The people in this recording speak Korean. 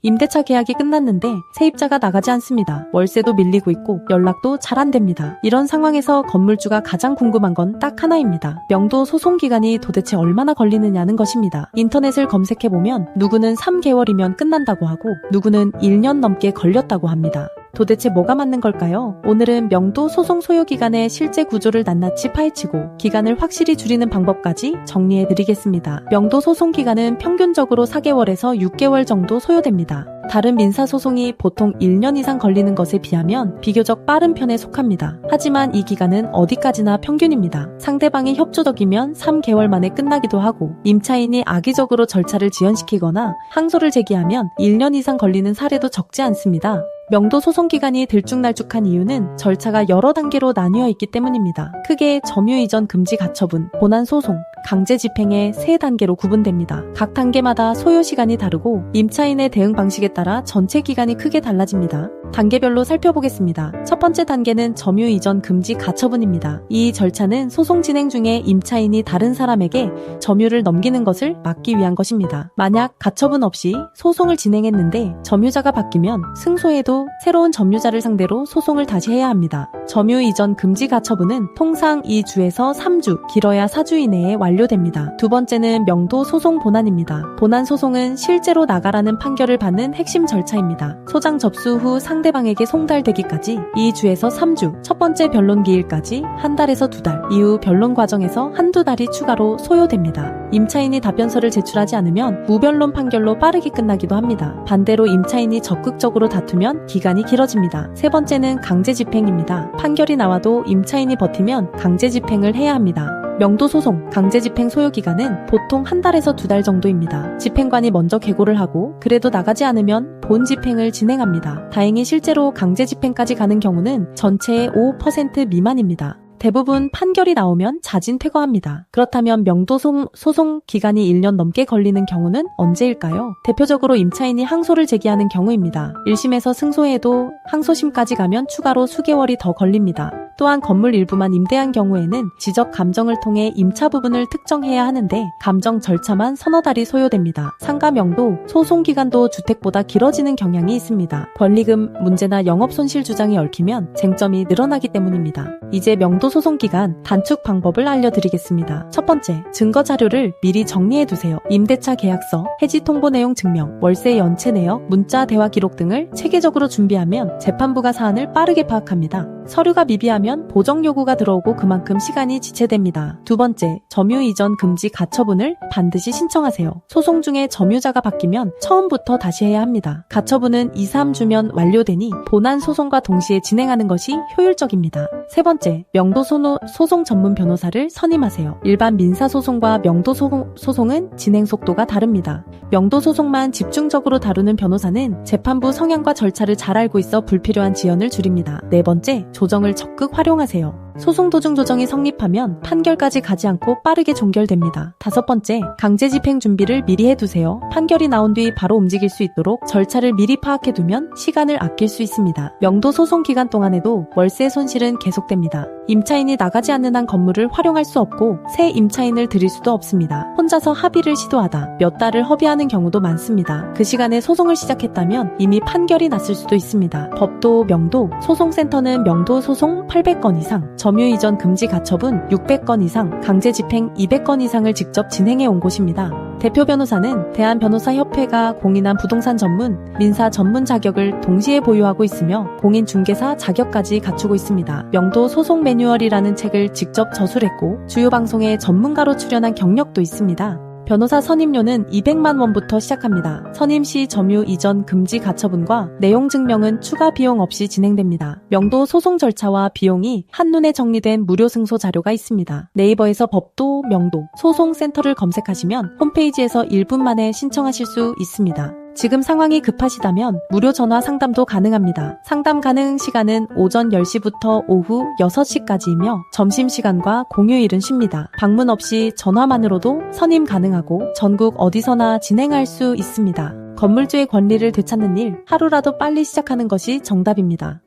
임대차 계약이 끝났는데 세입자가 나가지 않습니다. 월세도 밀리고 있고 연락도 잘 안 됩니다. 이런 상황에서 건물주가 가장 궁금한 건 딱 하나입니다. 명도 소송 기간이 도대체 얼마나 걸리느냐는 것입니다. 인터넷을 검색해보면 누구는 3개월이면 끝난다고 하고 누구는 1년 넘게 걸렸다고 합니다. 도대체 뭐가 맞는 걸까요? 오늘은 명도 소송 소요 기간의 실제 구조를 낱낱이 파헤치고 기간을 확실히 줄이는 방법까지 정리해드리겠습니다. 명도 소송 기간은 평균적으로 4개월에서 6개월 정도 소요됩니다. 다른 민사소송이 보통 1년 이상 걸리는 것에 비하면 비교적 빠른 편에 속합니다. 하지만 이 기간은 어디까지나 평균입니다. 상대방이 협조적이면 3개월 만에 끝나기도 하고 임차인이 악의적으로 절차를 지연시키거나 항소를 제기하면 1년 이상 걸리는 사례도 적지 않습니다. 명도 소송 기간이 들쭉날쭉한 이유는 절차가 여러 단계로 나뉘어 있기 때문입니다. 크게 점유이전 금지 가처분, 본안 소송, 강제 집행의 3단계로 구분됩니다. 각 단계마다 소요 시간이 다르고 임차인의 대응 방식에 따라 전체 기간이 크게 달라집니다. 단계별로 살펴보겠습니다. 첫 번째 단계는 점유이전 금지 가처분입니다. 이 절차는 소송 진행 중에 임차인이 다른 사람에게 점유를 넘기는 것을 막기 위한 것입니다. 만약 가처분 없이 소송을 진행했는데 점유자가 바뀌면 승소해도 새로운 점유자를 상대로 소송을 다시 해야 합니다. 점유이전 금지 가처분은 통상 2주에서 3주, 길어야 4주 이내에 완료됩니다. 두 번째는 명도 소송 본안입니다. 본안 소송은 실제로 나가라는 판결을 받는 핵심 절차입니다. 소장 접수 후 상대방에게 송달되기까지 2주에서 3주, 첫 번째 변론 기일까지 1달에서 2달, 이후 변론 과정에서 한두 달이 추가로 소요됩니다. 임차인이 답변서를 제출하지 않으면 무변론 판결로 빠르게 끝나기도 합니다. 반대로 임차인이 적극적으로 다투면 기간이 길어집니다. 세 번째는 강제 집행입니다. 판결이 나와도 임차인이 버티면 강제 집행을 해야 합니다. 명도 소송, 강제 집행 소요 기간은 보통 1달에서 2달 정도입니다. 집행관이 먼저 계고를 하고 그래도 나가지 않으면 본 집행을 진행합니다. 다행히 실제로 강제 집행까지 가는 경우는 전체의 5% 미만입니다. 대부분 판결이 나오면 자진 퇴거합니다. 그렇다면 명도 소송 기간이 1년 넘게 걸리는 경우는 언제일까요? 대표적으로 임차인이 항소를 제기하는 경우입니다. 1심에서 승소해도 항소심까지 가면 추가로 수개월이 더 걸립니다. 또한 건물 일부만 임대한 경우에는 지적 감정을 통해 임차 부분을 특정해야 하는데 감정 절차만 서너 달이 소요됩니다. 상가 명도 소송 기간도 주택보다 길어지는 경향이 있습니다. 권리금 문제나 영업손실 주장이 얽히면 쟁점이 늘어나기 때문입니다. 이제 명도 소송 기간 단축 방법을 알려드리겠습니다. 첫 번째, 증거 자료를 미리 정리해두세요. 임대차 계약서, 해지 통보 내용 증명, 월세 연체 내역, 문자 대화 기록 등을 체계적으로 준비하면 재판부가 사안을 빠르게 파악합니다. 서류가 미비하면 보정 요구가 들어오고 그만큼 시간이 지체됩니다. 두 번째, 점유 이전 금지 가처분을 반드시 신청하세요. 소송 중에 점유자가 바뀌면 처음부터 다시 해야 합니다. 가처분은 2-3주면 완료되니 본안 소송과 동시에 진행하는 것이 효율적입니다. 세 번째, 명도 소송 전문 변호사를 선임하세요. 일반 민사소송과 명도 소송은 진행 속도가 다릅니다. 명도 소송만 집중적으로 다루는 변호사는 재판부 성향과 절차를 잘 알고 있어 불필요한 지연을 줄입니다. 네 번째, 조정을 적극 활용하세요. 소송 도중 조정이 성립하면 판결까지 가지 않고 빠르게 종결됩니다. 다섯 번째, 강제 집행 준비를 미리 해두세요. 판결이 나온 뒤 바로 움직일 수 있도록 절차를 미리 파악해두면 시간을 아낄 수 있습니다. 명도 소송 기간 동안에도 월세 손실은 계속됩니다. 임차인이 나가지 않는 한 건물을 활용할 수 없고 새 임차인을 들일 수도 없습니다. 혼자서 합의를 시도하다 몇 달을 허비하는 경우도 많습니다. 그 시간에 소송을 시작했다면 이미 판결이 났을 수도 있습니다. 법도 명도 소송센터는 명도 소송 800건 이상, 점유 이전 금지 가처분 600건 이상, 강제 집행 200건 이상을 직접 진행해 온 곳입니다. 대표 변호사는 대한변호사협회가 공인한 부동산 전문, 민사 전문 자격을 동시에 보유하고 있으며 공인중개사 자격까지 갖추고 있습니다. 명도 소송 매뉴얼이라는 책을 직접 저술했고 주요 방송에 전문가로 출연한 경력도 있습니다. 변호사 선임료는 200만 원부터 시작합니다. 선임 시 점유 이전 금지 가처분과 내용 증명은 추가 비용 없이 진행됩니다. 명도 소송 절차와 비용이 한눈에 정리된 무료 승소 자료가 있습니다. 네이버에서 법도 명도 소송센터를 검색하시면 홈페이지에서 1분 만에 신청하실 수 있습니다. 지금 상황이 급하시다면 무료 전화 상담도 가능합니다. 상담 가능 시간은 오전 10시부터 오후 6시까지이며 점심시간과 공휴일은 쉽니다. 방문 없이 전화만으로도 선임 가능하고 전국 어디서나 진행할 수 있습니다. 건물주의 권리를 되찾는 일, 하루라도 빨리 시작하는 것이 정답입니다.